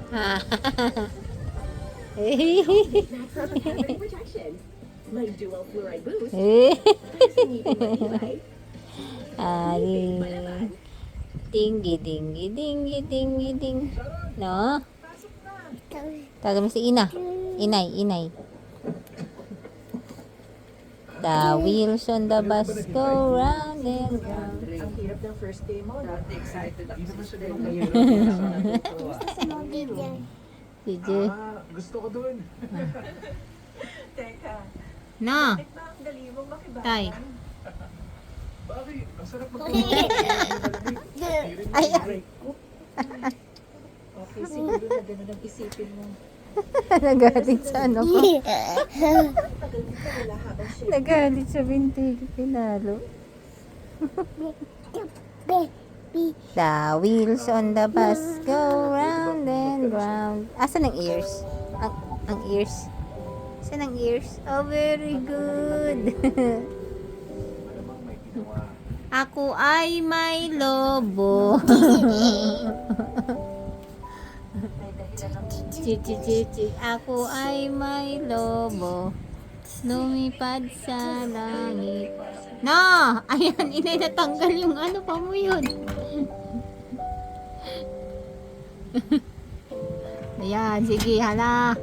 Ah. Like dual fluoride boost. Ari. Dingi, dingi, dingi, dingi, ding. No? Taga mo si Ina. Inay, inay. The wheels on the bus go round and round. Ang hirap ng first day mo. Dati excited ako sa school. Sige. Gusto ko dun. Teka, No. bakit ba ang dali mong makibagan? Tay. Bakit? Ang sarap Ay, Okay, siguro na gano'n ang isipin mo. nagalit sa ano ko. Tagal mo pa wala habang siya. Nagalit sa binti. Pinalo. The wheels on the bus go round and round. Asan ang ears? Ang ears. Asan ang ears? Oh, very good. Ako ay may lobo. Chichi. Ako ay may lobo. Lumipad sa langit. No! Ayan, inay natanggal yung ano pa mo yun. Ayan, sige, hala.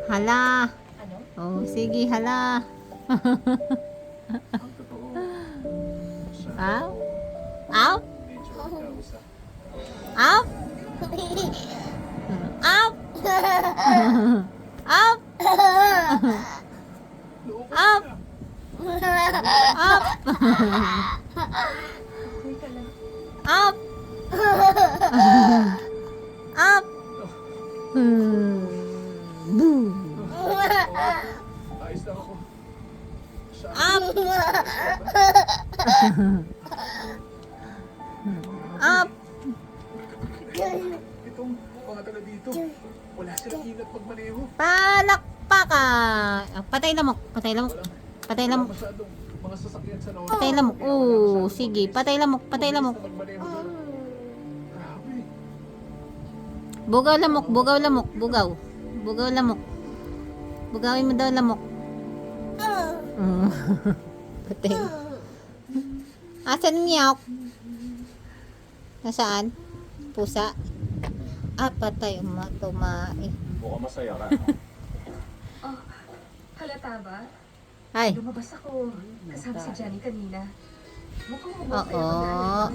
Hala. Ano? Oh, sige, hala. Ang totoo. Ow? Ow? Ow? Ow? Ow? Up! Up! Up! Up! Boom! Ayos lang ako. Up! Up! Itong mga taga dito, wala silang ingat pagmaneho. Palakpakan! Patay lamok. Patay lamok. Patay Wala lamok. masyadong mga sasakyan sa noon. Patay lamok. Oo, sige. Patay lamok. Patay lamok. Pagmaneho doon. Grabe. Bugaw lamok. Bugaw lamok. Bugaw. Bugaw lamok. Bugawin mo daw lamok. Patay. Asan miyok? Nasaan? Pusa? Ah, patay. Tumae. Mukhang masaya ka. Oh, halata ba? Ay. Lumabas ako. Kasama si Johnny kanina. Mukhang Oo. masaya ka.